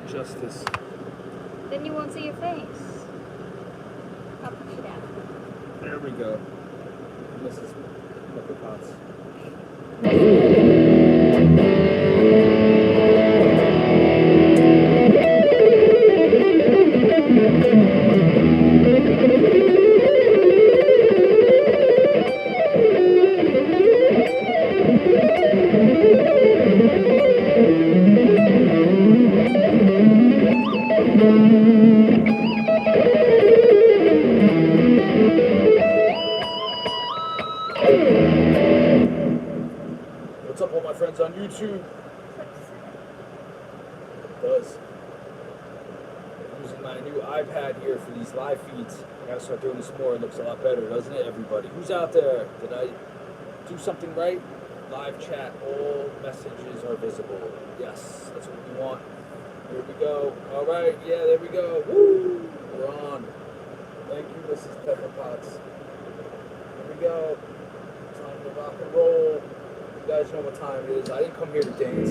justice. Then you won't see your face. I'll push it out. There we go. Mrs. Pepper Potts. What's up, all my friends on YouTube? It does. I'm using my new iPad here for these live feeds. I gotta start doing this more. It looks a lot better, doesn't it, everybody? Who's out there? Did I do something right? Live chat, all messages are visible. Yes, that's what we want. Here we go. All right, yeah, there we go. Woo! We're on. Thank you, Mrs. Pepper Potts. Here we go. Time to rock and roll. You guys know what time it is. I didn't come here to dance.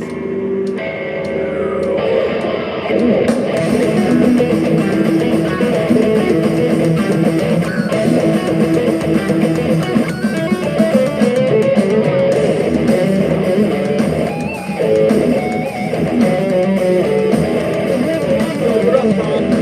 What up, Tom?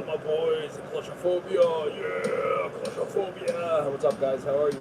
up, my boys? Claustrophobia, yeah, claustrophobia. What's up, guys? How are you,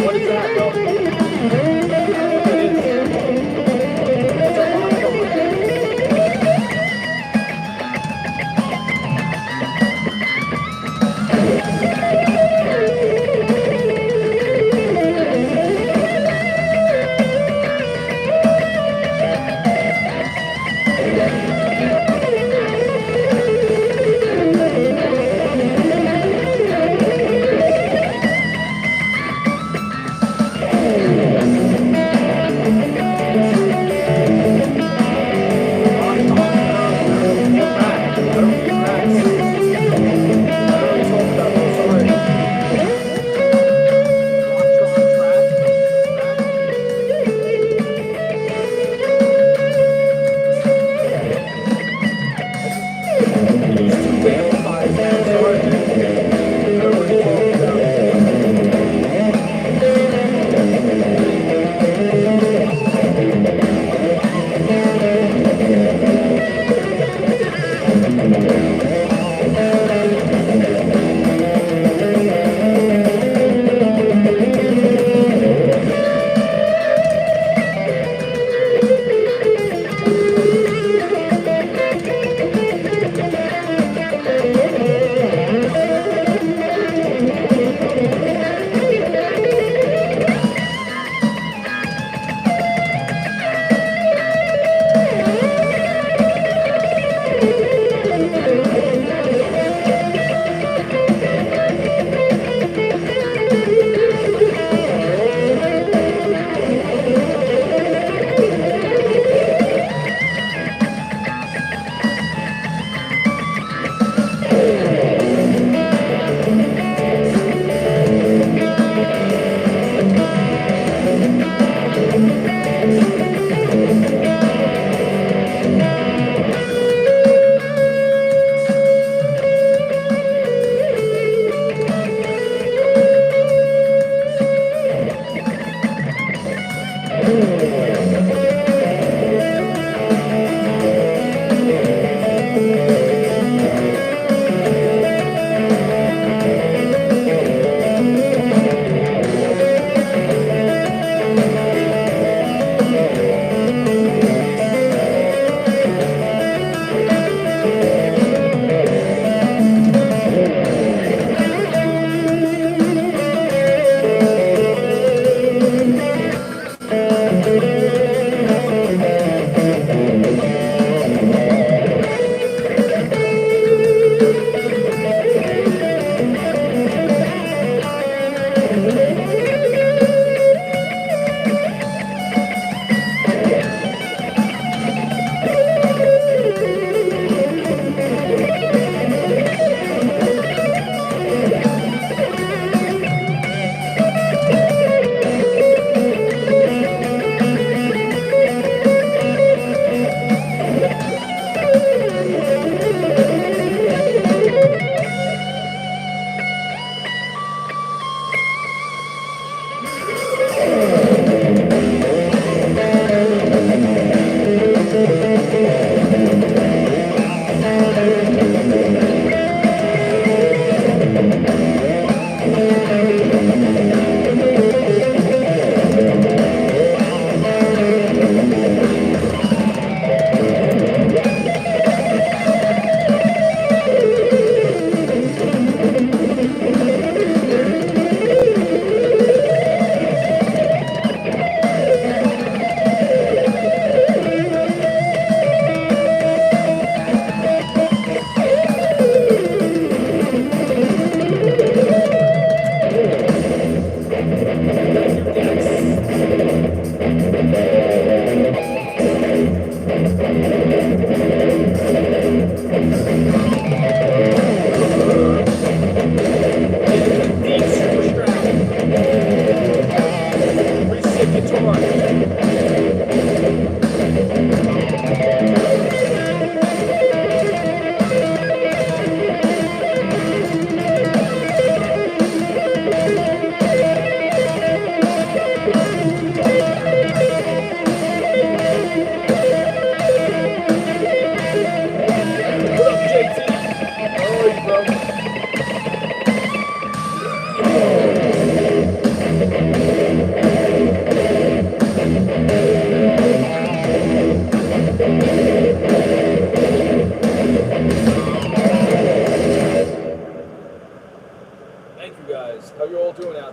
What is that, bro? What is it? What's up,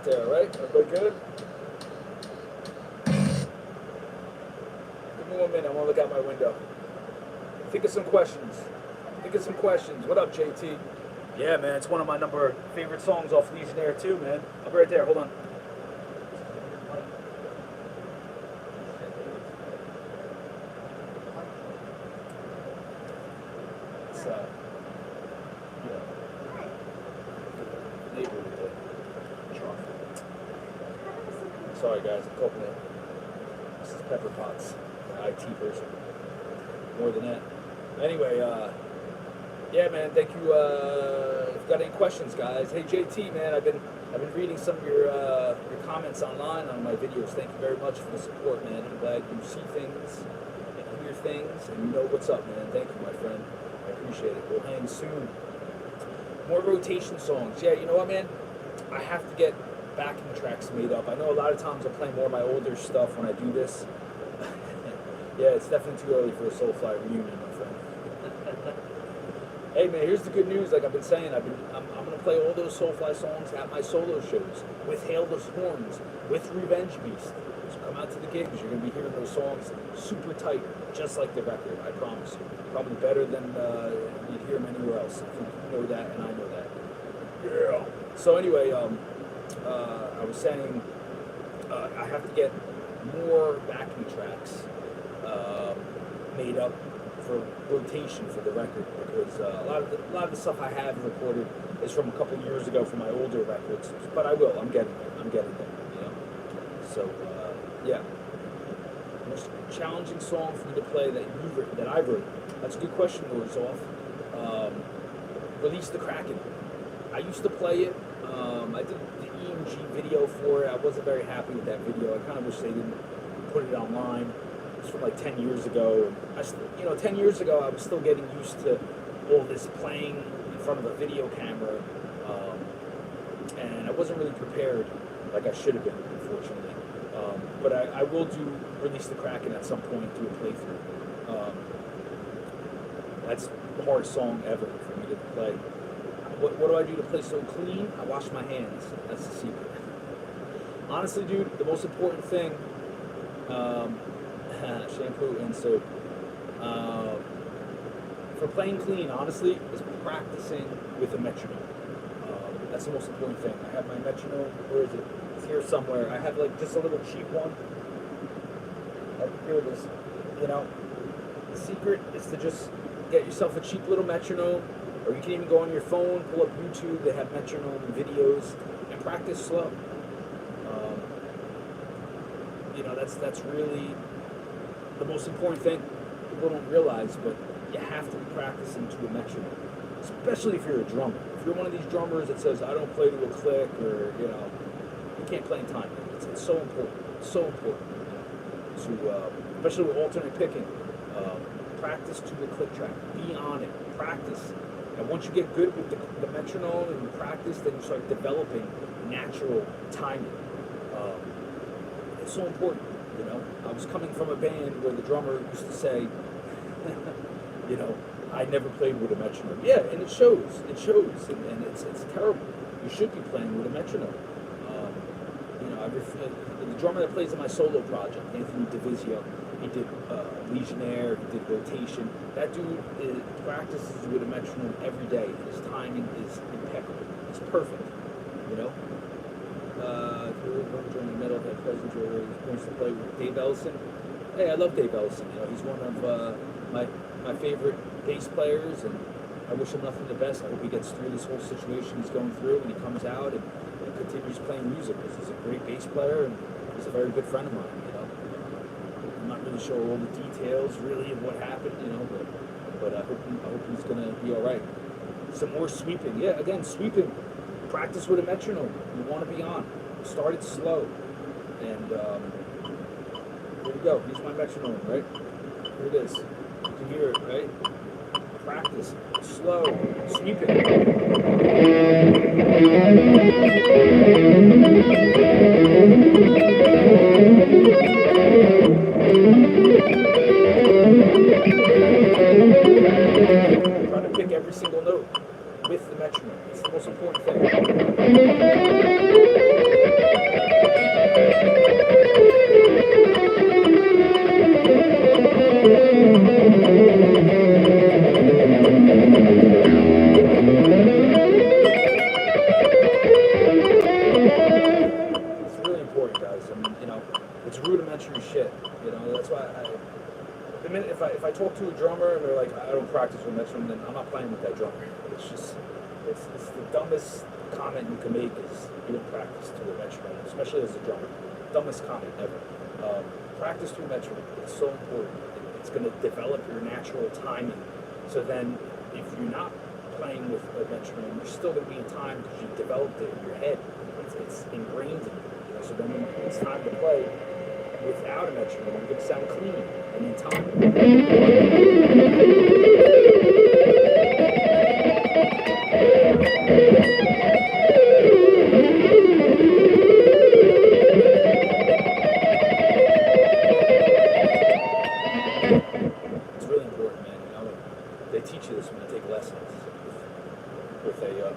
out there, right? Everybody good? Give me 1 minute. I want to look out my window. Think of some questions. What up, JT? Yeah, man. It's one of my favorite songs off Legionnaire too, man. I'll be right there. Hold on. It's neighbor with the truck. Sorry, guys. I'm coping it. This is Pepper Potts, the IT person. More than that. Anyway, yeah, man. Thank you. If you've got any questions, guys. Hey, JT, man. I've been reading some of your comments online on my videos. Thank you very much for the support, man. I'm glad you see things and hear things and you know what's up, man. Thank you, my friend. I appreciate it. We'll hang soon. More rotation songs. Yeah, you know what, man? I have to get backing tracks made up. I know a lot of times I play more of my older stuff when I do this. Yeah, it's definitely too early for a Soulfly reunion, my friend. Hey, man, here's the good news. Like I've been saying, I'm gonna play all those Soulfly songs at my solo shows with Hailless Horns, with Revenge Beast. So come out to the gigs. You're gonna be hearing those songs super tight, just like the record. I promise you. Probably better than you'd hear them anywhere else. I think you know that, and I know that. Yeah. So anyway, I was saying I have to get more backing tracks made up for rotation for the record because a lot of the stuff I have recorded is from a couple years ago from my older records. But I will. I'm getting there. You know. So yeah. Most challenging song for me to play that I've written. That's a good question, Lorzoff. Release the Kraken. I used to play it. I did the EMG video for it. I wasn't very happy with that video. I kind of wish they didn't put it online. It was from like 10 years ago. 10 years ago, I was still getting used to all this playing in front of a video camera, and I wasn't really prepared like I should have been, unfortunately. But I will release the Kraken at some point, do a playthrough. That's the hardest song ever for me to play. What do I do to play so clean? I wash my hands. That's the secret. Honestly, dude, the most important thing, shampoo and soap. For playing clean, honestly, is practicing with a metronome. That's the most important thing. I have my metronome. Where is it? It's here somewhere. I have like just a little cheap one. Here it is. You know, the secret is to just get yourself a cheap little metronome, or you can even go on your phone, pull up YouTube. They have metronome videos, and practice slow. That's really the most important thing people don't realize, but you have to be practicing to a metronome, especially if you're a drummer. If you're one of these drummers that says, I don't play to a click, or, you can't play in time. It's so important. It's so important to, especially with alternate picking, practice to the click track. Be on it. Practice. And once you get good with the metronome and you practice, then you start developing natural timing. It's so important. I was coming from a band where the drummer used to say, I never played with a metronome. Yeah, and it shows. It shows, and it's terrible. You should be playing with a metronome. The drummer that plays in my solo project, Anthony DeVizio, he did Legionnaire, he did Rotation. That dude practices with a metronome every day, and his timing is impeccable. It's perfect, During the metalhead presence where he wants to play with Dave Ellison. Hey, I love Dave Ellison. He's one of my favorite bass players, and I wish him nothing but the best. I hope he gets through this whole situation he's going through, and he comes out and continues playing music, because he's a great bass player and he's a very good friend of mine. I'm not really sure all the details really of what happened, but I hope he's gonna be all right. Some more sweeping. Yeah, again, sweeping. Practice with a metronome. You want to be on. Start it slow. And here we go. Here's my metronome, right? Here it is. You can hear it, right? Practice. Slow. Sweep it. Try to pick every single note with the metronome. It's the most important thing. It's really important, guys. I mean, it's rudimentary shit. That's why the minute if I talk to a drummer and they're like, I don't practice with metronome, then I'm not playing with that drummer. It's the dumbest comment you can make is you don't practice to a metronome, especially as a drummer. Dumbest comment ever. Practice to a metronome. It's so important. It's going to develop your natural timing. So then, if you're not playing with a metronome, you're still going to be in time because you've developed it in your head. It's ingrained in you. So then when it's time to play without a metronome, you're going to sound clean and in time. It's really important, man. They teach you this when you take lessons with a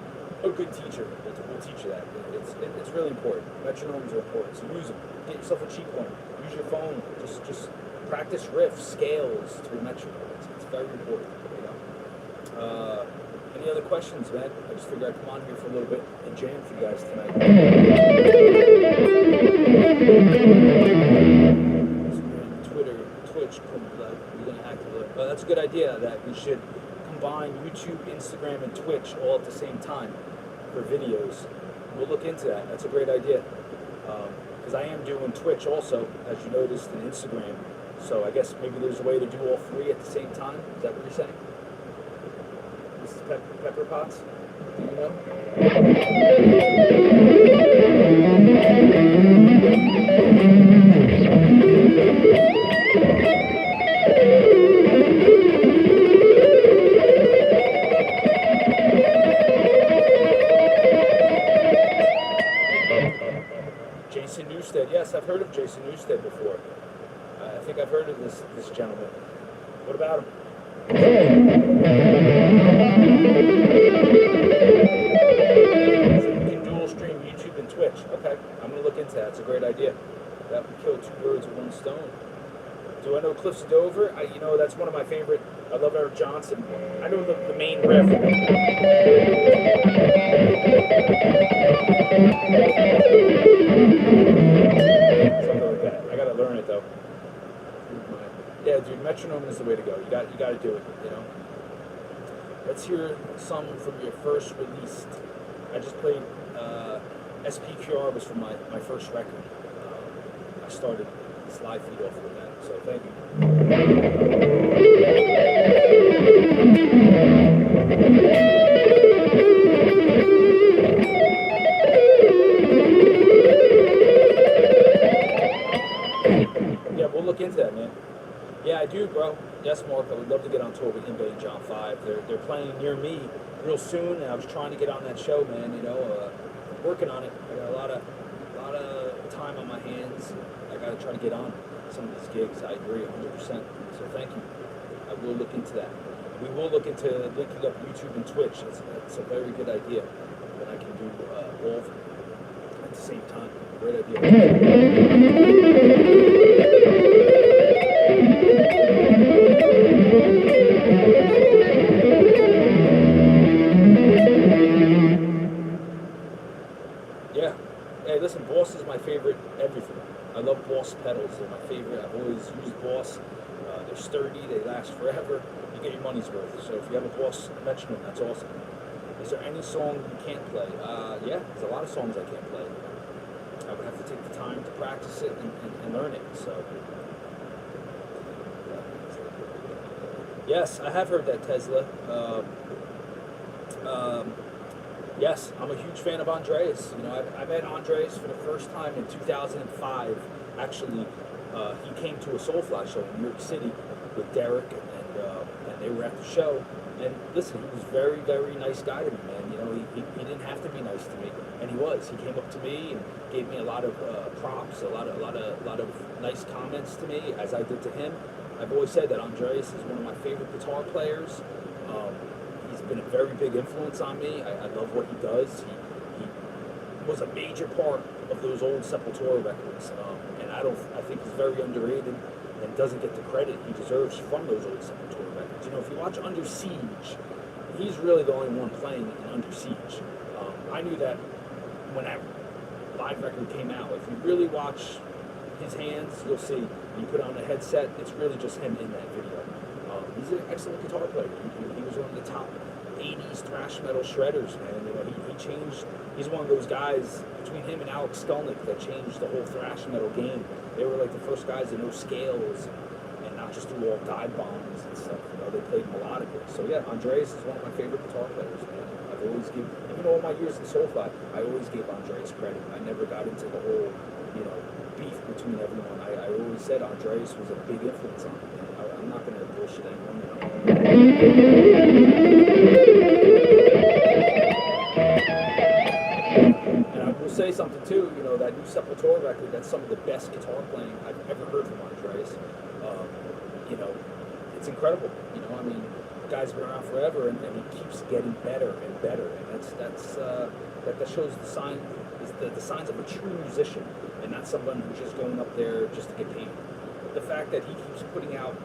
good teacher. Will teach you that. It's really important. Metronomes are important, so use them. Get yourself a cheap one. Use your phone. Just practice riffs, scales to a metronome. It's very important. Any other questions, man? I just figured I'd come on here for a little bit and jam for you guys tonight. Twitch, we're gonna activate. That's a good idea. That we should combine YouTube, Instagram, and Twitch all at the same time for videos. We'll look into that. That's a great idea. Because I am doing Twitch also, as you noticed, and Instagram. So I guess maybe there's a way to do all three at the same time. Is that what you're saying? This is Pepper Potts. Do you know? Jason Newsted. Yes, I've heard of Jason Newsted before. I think I've heard of this gentleman. What about him? You can dual stream YouTube and Twitch. Okay, I'm going to look into that. It's a great idea. That would kill two birds with one stone. Do I know Cliffs of Dover? That's one of my favorite. I love Eric Johnson. I know the main riff. Something like that. I gotta learn it though. Yeah, dude, metronome is the way to go. You got to do it. Let's hear some from your first release. I just played SPQR was from my first record. I started this live feed off with that, so thank you. Yeah, we'll look into that, man. Yeah, I do, bro. Yes, Mark, I would love to get on tour with Inbay and John 5. They're playing near me real soon, and I was trying to get on that show, man. Working on it. I got a lot of time on my hands. I got to try to get on some of these gigs. I agree 100%. So thank you. I will look into that. We will look into linking up YouTube and Twitch. It's a very good idea. Then I can do all of them at the same time. Great idea. Yeah. Hey, listen, Boss is my favorite everything. I love Boss pedals. They're my favorite. I've always used Boss. They're sturdy. They last forever. You get your money's worth. So if you have a Boss metronome, that's awesome. Is there any song you can't play? Yeah, there's a lot of songs I can't play. I would have to take the time to practice it and learn it. So, yes, I have heard that Tesla. Yes, I'm a huge fan of Andreas. I met Andreas for the first time in 2005. Actually, he came to a Soulfly show in New York City with Derek, and they were at the show. And listen, he was a very, very nice guy to me, man. He didn't have to be nice to me, and he was. He came up to me and gave me a lot of props, a lot of nice comments to me, as I did to him. I've always said that Andreas is one of my favorite guitar players. He's been a very big influence on me. I love what he does. was a major part of those old Sepultura records, and I think he's very underrated and doesn't get the credit he deserves from those old Sepultura records. You know, if you watch Under Siege, he's really the only one playing in Under Siege. I knew that when that live record came out. If you really watch his hands, you'll see. When you put on a headset, it's really just him in that video. He's an excellent guitar player. He was one of the top 80s thrash metal shredders, man. You know, he changed. He's one of those guys between him and Alex Skolnick that changed the whole thrash metal game. They were like the first guys to know scales and not just do all dive bombs and stuff. You know, they played melodically. So yeah, Andreas is one of my favorite guitar players, man. I've always given, even all my years in Soulfly, I always gave Andreas credit. I never got into the whole, you know, beef between everyone. I always said Andreas was a big influence on me. I'm not going to bullshit anyone, you know. And I will say something too, you know, that new Sepultura record, that's some of the best guitar playing I've ever heard from Andreas. You know, it's incredible. You know, I mean, the guy's been around forever, and he keeps getting better and better, and that shows the signs of a true musician, and not someone who's just going up there just to get paid. The fact that he keeps putting out,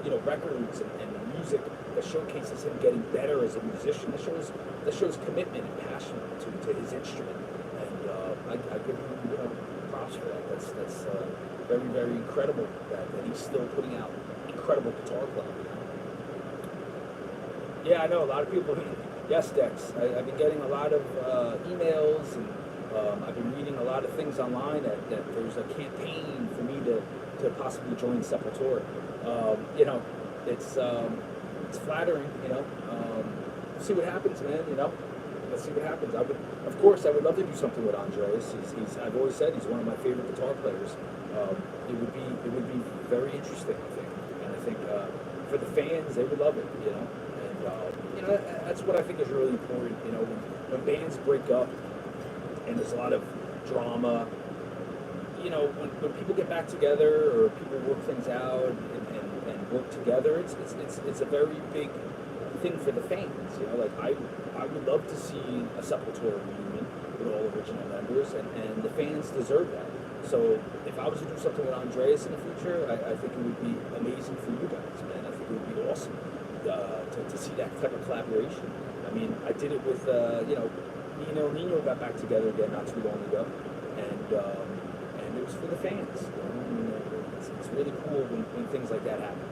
you know, records and music that showcases him getting better as a musician, that shows commitment and passion to his instrument, and I give him, you know, props for that. That's very, very incredible that he's still putting out incredible guitar playing. Yeah, I know a lot of people. Yes, Dex. I've been getting a lot of emails, and I've been reading a lot of things online that there's a campaign for me to possibly join Sepultura. You know, it's flattering. You know, see what happens, man. You know, let's see what happens. I would love to do something with Andreas. I've always said he's one of my favorite guitar players. It would be very interesting, I think, and I think for the fans, they would love it. You know. You know, that's what I think is really important. You know, when bands break up and there's a lot of drama, you know, when people get back together or people work things out and work together, it's a very big thing for the fans. You know, like I would love to see a Sepultura reunion with all original members, and the fans deserve that. So if I was to do something with Andreas in the future, I think it would be amazing for you guys, man. I think it would be awesome. To see that type of collaboration. I mean, I did it with, you know, Nino got back together again not too long ago, and it was for the fans. You know? I mean, it's really cool when things like that happen.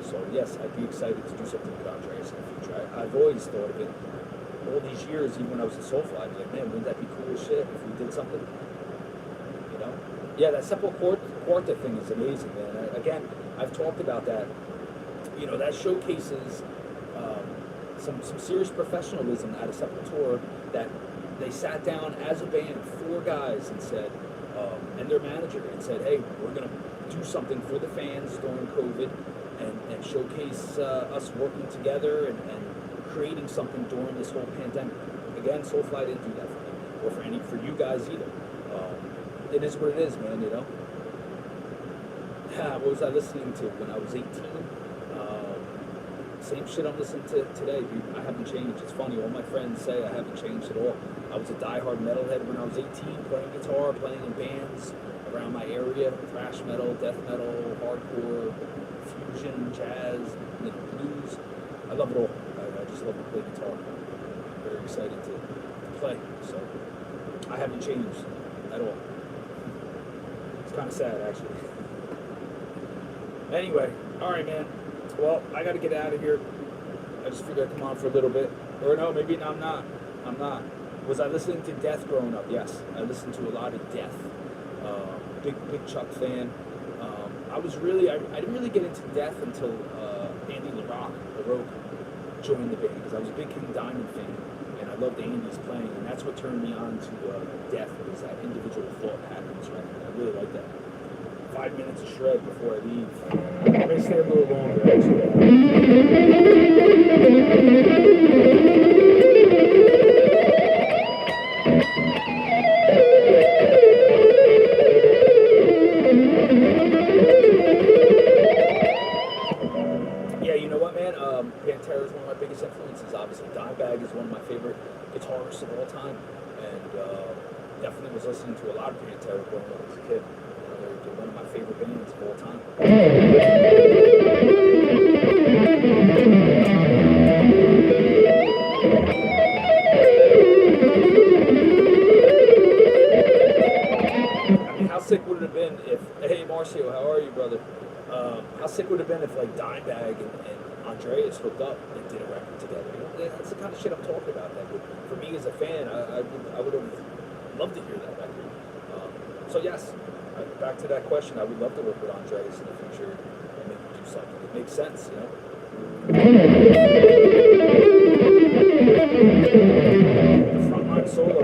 So yes, I'd be excited to do something with Andreas in the future. I've always thought of it all these years, even when I was in Soulfly. I'd be like, man, wouldn't that be cool as shit if we did something? You know? Yeah, that Sepultura thing is amazing, man. Again, I've talked about that. You know, that showcases some serious professionalism out of Sepultura, that they sat down as a band, 4 guys, and said, and their manager, and said, hey, we're going to do something for the fans during COVID and showcase us working together and creating something during this whole pandemic. Again, Soulfly didn't do that for me, or for you guys either. It is what it is, man, you know? What was I listening to when I was 18? Same shit I'm listening to today, dude. I haven't changed. It's funny, all my friends say I haven't changed at all. I was a diehard metalhead when I was 18, playing guitar, playing in bands around my area, thrash metal, death metal, hardcore, fusion, jazz, you know, blues. I love it all. I just love to play guitar. I'm very excited to play. So I haven't changed at all. It's kind of sad, actually. Anyway, all right, man. Well, I got to get out of here. I just figured I'd come on for a little bit. Or no, maybe I'm not. Was I listening to Death growing up? Yes. I listened to a lot of Death. Big Chuck fan. I didn't really get into Death until Andy LaRoque joined the band, because I was a big King Diamond fan, and I loved Andy's playing, and that's what turned me on to Death, was that individual thought patterns record. I really like that. 5 minutes of shred before I leave. I may stay a little longer, actually. Yeah, you know what, man? Pantera is one of my biggest influences. Obviously, Dimebag is one of my favorite guitarists of all time. And definitely was listening to a lot of Pantera growing up as a kid. They're one of my favorite bands of all time. I mean, how sick would it have been if, hey Marcio, how are you, brother? How sick would it have been if like Dimebag and Andreas hooked up and did a record together? You know, that's the kind of shit I'm talking about. That would, for me as a fan, I would have loved to hear that record. So yes, back to that question, I would love to work with Andreas in the future and maybe do something that makes sense, you know? The frontline solo.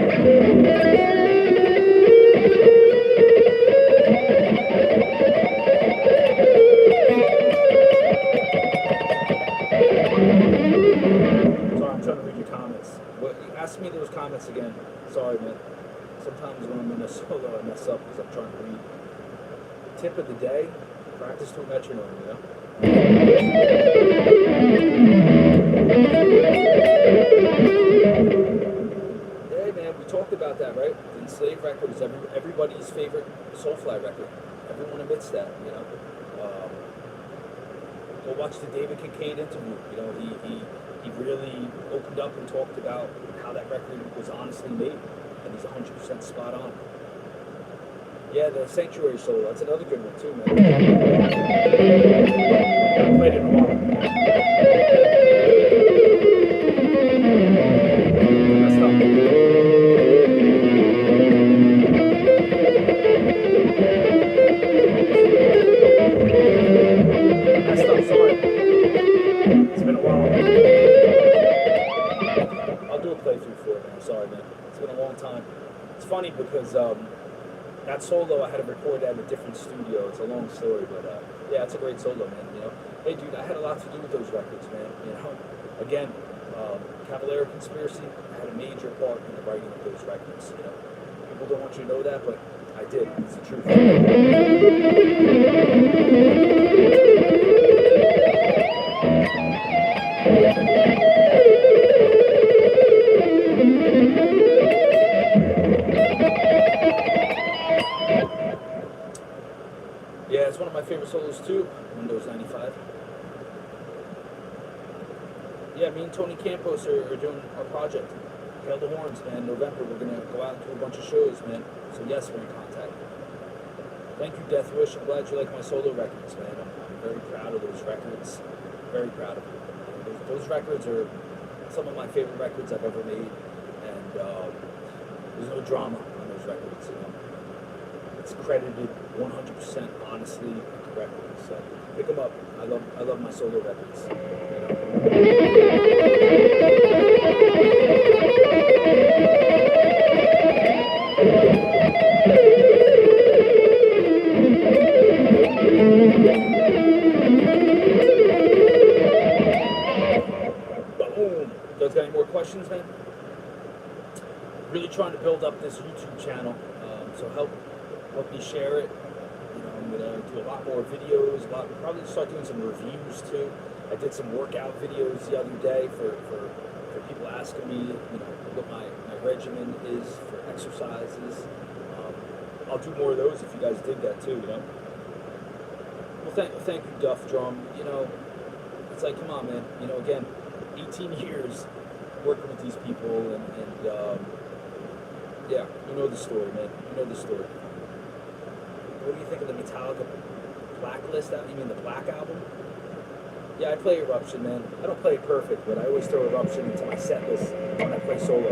Sorry, I'm trying to read your comments. Ask me those comments again. Sorry, man. Sometimes when I'm in a solo, I mess up because I'm trying to read. Tip of the day: practice to a metronome. You know. Hey, man, we talked about that, right? The Enslaved record is everybody's favorite Soulfly record. Everyone admits that. You know. Go watch the David Kincaid interview. You know, he really opened up and talked about how that record was honestly made. And he's 100% spot on. Yeah, the Sanctuary solo, that's another good one too, man. I haven't played it in a while. Messed up. Messed up, sorry. It's been a while. I'll do a playthrough for it, man. Sorry, man. It's been a long time. It's funny because that solo I had to record at a different studio. It's a long story, but yeah, it's a great solo, man. You know, hey, dude, I had a lot to do with those records, man. You know, again, Cavalera Conspiracy had a major part in the writing of those records. You know, people don't want you to know that, but I did. It's the truth. Yeah, it's one of my favorite solos too, Windows 95. Yeah, me and Tony Campos are doing our project. Hail the Horns, man. November, we're going to go out and do a bunch of shows, man. So yes, we're in contact. Thank you, Death Wish. I'm glad you like my solo records, man. I'm very proud of those records. Very proud of them. Those records are some of my favorite records I've ever made. And there's no drama on those records, you know. It's credited 100% honestly and correctly. So pick them up. I love my solo records. You know? Boom. You guys got any more questions, man? Really trying to build up this YouTube channel. So help me share it. You know, I'm gonna do a lot more videos. Probably start doing some reviews too. I did some workout videos the other day for people asking me, you know, what my regimen is for exercises. I'll do more of those if you guys did that too. You know. Well, thank you, Duff Drum. You know, it's like, come on, man. You know, again, 18 years working with these people, and yeah, you know the story, man. You know the story. What do you think of the Metallica Blacklist? You mean the Black album? Yeah, I play Eruption, man. I don't play it perfect, but I always throw Eruption into my set list when I play solo.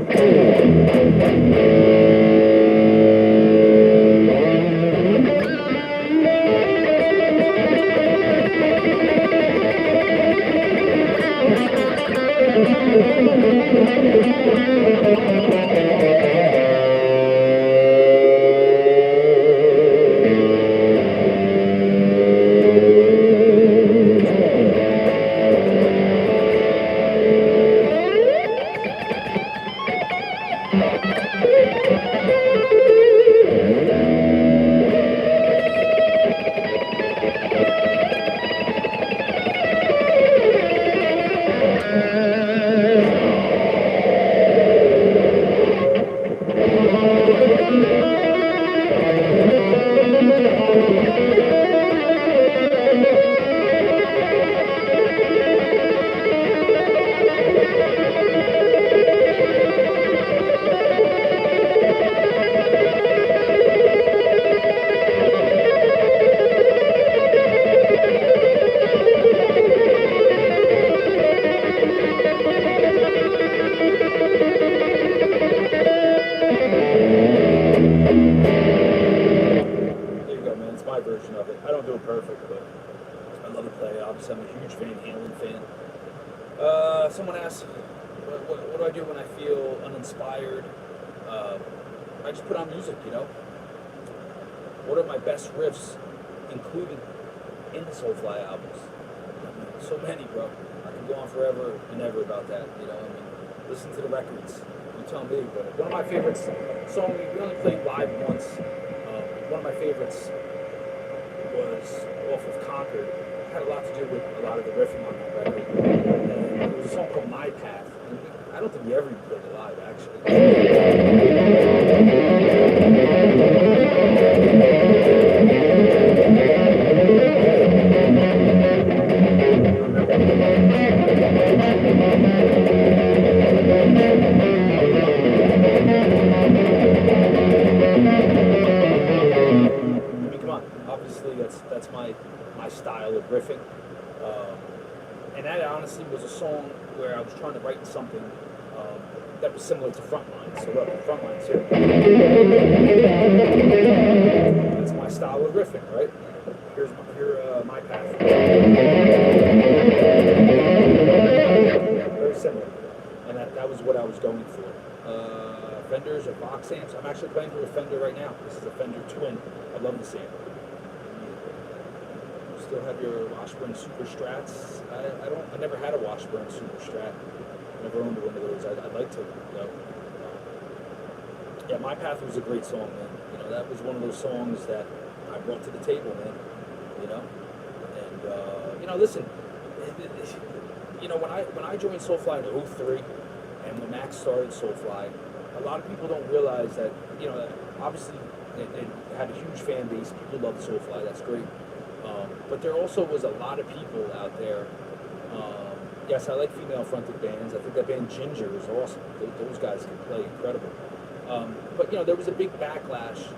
do I do when I feel uninspired? I just put on music, you know. What are my best riffs included in the Soulfly albums? I mean, so many, bro. I can go on forever and ever about that, you know. I mean, listen to the records. You tell me. But one of my favorites, song we only played live once. One of my favorites was off of Concord. It had a lot to do with a lot of the riffing on that record. And it was a song called My Path. And I don't think we ever even played it live, actually. Obviously, that's my style of riffing, and that honestly was a song where I was trying to write something that was similar to Frontline. So look, Frontline's here. That's my style of riffing, right? Here's my path. Very similar, and that was what I was going for. Fenders or box amps. I'm actually playing with a Fender right now. This is a Fender Twin. I love this amp. Still have your Washburn Super Strats. I never had a Washburn Super Strat. Never owned one of those. I'd like to, you know. Yeah, My Path was a great song, man. You know, that was one of those songs that I brought to the table, man. You know, and you know, listen. You know, when I joined Soulfly in 03, and when Max started Soulfly, a lot of people don't realize that, you know, obviously it had a huge fan base. People loved Soulfly. That's great. But there also was a lot of people out there. Yes, I like female-fronted bands. I think that band Ginger is awesome. Those guys can play incredible. But, you know, there was a big backlash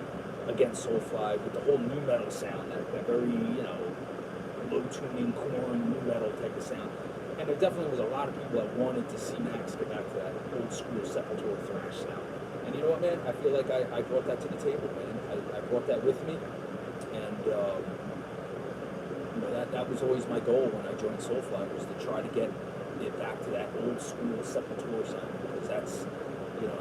against Soulfly with the whole nu metal sound, that very, you know, low-tuning, corn, nu metal type of sound. And there definitely was a lot of people that wanted to see Max get back to that old-school Sepultura thrash sound. And you know what, man? I feel like I brought that to the table, man. I brought that with me. And, you know, that was always my goal when I joined Soulfly, was to try to get it back to that old-school Sepultura sound. Because that's, you know,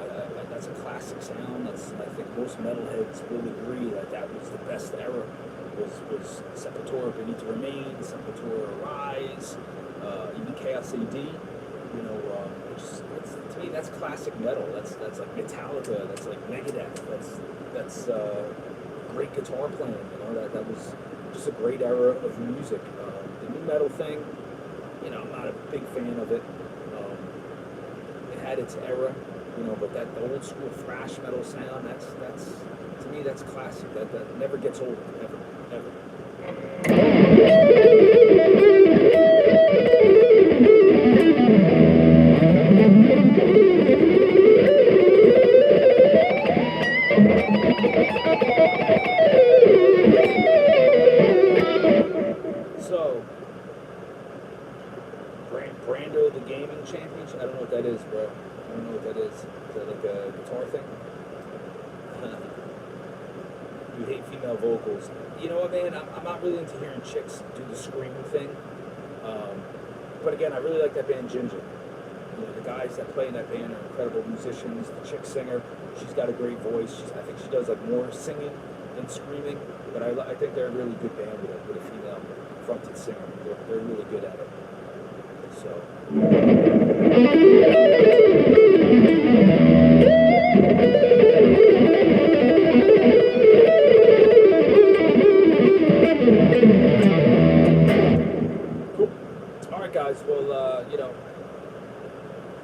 that's a classic sound. I think most metalheads will agree that was the best era. Was Sepultura Beneath the Remain, Sepultura Rise, even Chaos AD. You know, to me, that's classic metal. That's like Metallica. That's like Megadeth. That's great guitar playing. You know, that was just a great era of music. The nu metal thing, you know, I'm not a big fan of it. It had its era, you know, but that old school thrash metal sound, that's to me, that's classic. That never gets old, ever. So, Brando the Gaming Championship? I don't know what that is, bro. I don't know what that is. Is that like a guitar thing? You hate female vocals. You know what, man? I'm not really into hearing chicks do the screaming thing. But again, I really like that band Ginger. You know, the guys that play in that band are incredible musicians. The chick singer, she's got a great voice. I think she does like more singing than screaming. But I think they're a really good band with a female fronted singer. They're really good at it. So. Cool. All right, guys. Well, you know,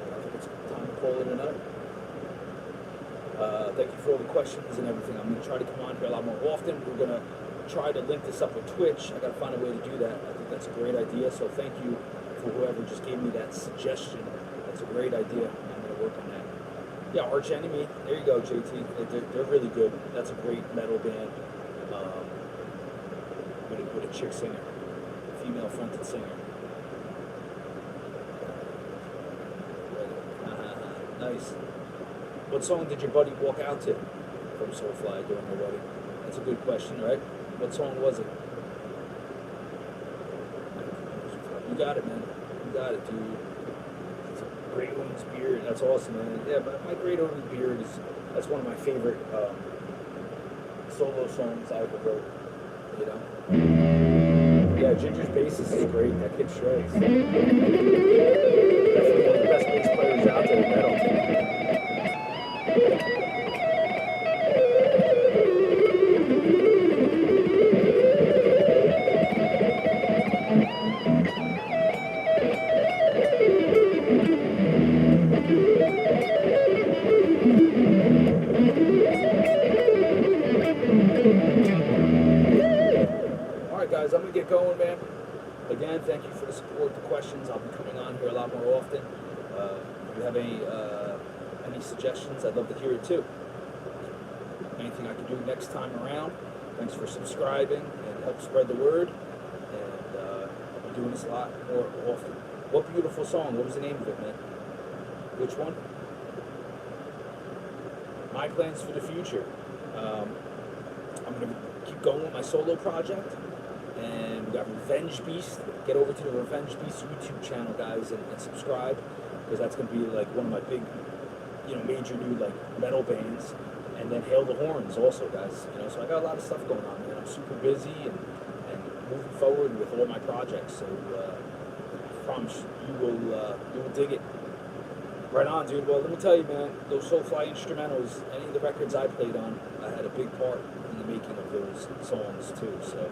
I think it's time to call it a night. Thank you for all the questions and everything. I'm going to try to come on here a lot more often. We're going to try to link this up with Twitch. I got to find a way to do that. I think that's a great idea. So thank you for whoever just gave me that suggestion. That's a great idea. I'm going to work on that. Yeah, Arch Enemy. There you go, JT. They're really good. That's a great metal band with a chick singer, a female fronted singer. Nice. What song did your buddy walk out to from Soulfly during the wedding? That's a good question, right? What song was it? You got it, man. You got it, dude. Great Uninspired. That's awesome, man. Yeah, but my Great Uninspired that's one of my favorite solo songs I ever wrote. You know. Yeah, Ginger's bassist is great. That kid shreds. Definitely one of the best bass players out there in metal. Alright guys, I'm going to get going, man. Again, thank you for the support, the questions. I'll be coming on here a lot more often. If you have any suggestions, I'd love to hear it too. Anything I can do next time around. Thanks for subscribing and help spread the word. And I'll be doing this a lot more often. What beautiful song? What was the name of it, man? Which one? My plans for the future. I'm going to keep going with my solo project. And we got Revenge Beast. Get over to the Revenge Beast YouTube channel, guys, and subscribe, because that's going to be like one of my big, major new like metal bands. And then Hail the Horns also, guys. So I got a lot of stuff going on, man. I'm super busy and moving forward with all my projects. So I promise you will dig it. Right on, dude. Well, let me tell you, man, those Soulfly instrumentals, any of the records I played on, I had a big part in the making of those songs too. So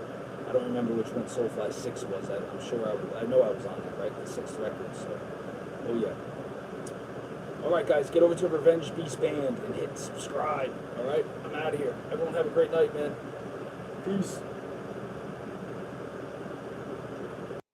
I don't remember which one Soulfly 6 was. I'm sure I know I was on it, right? The 6th record. So, oh yeah. All right, guys, get over to Revenge Beast Band and hit subscribe. All right, I'm out of here. Everyone have a great night, man. Peace.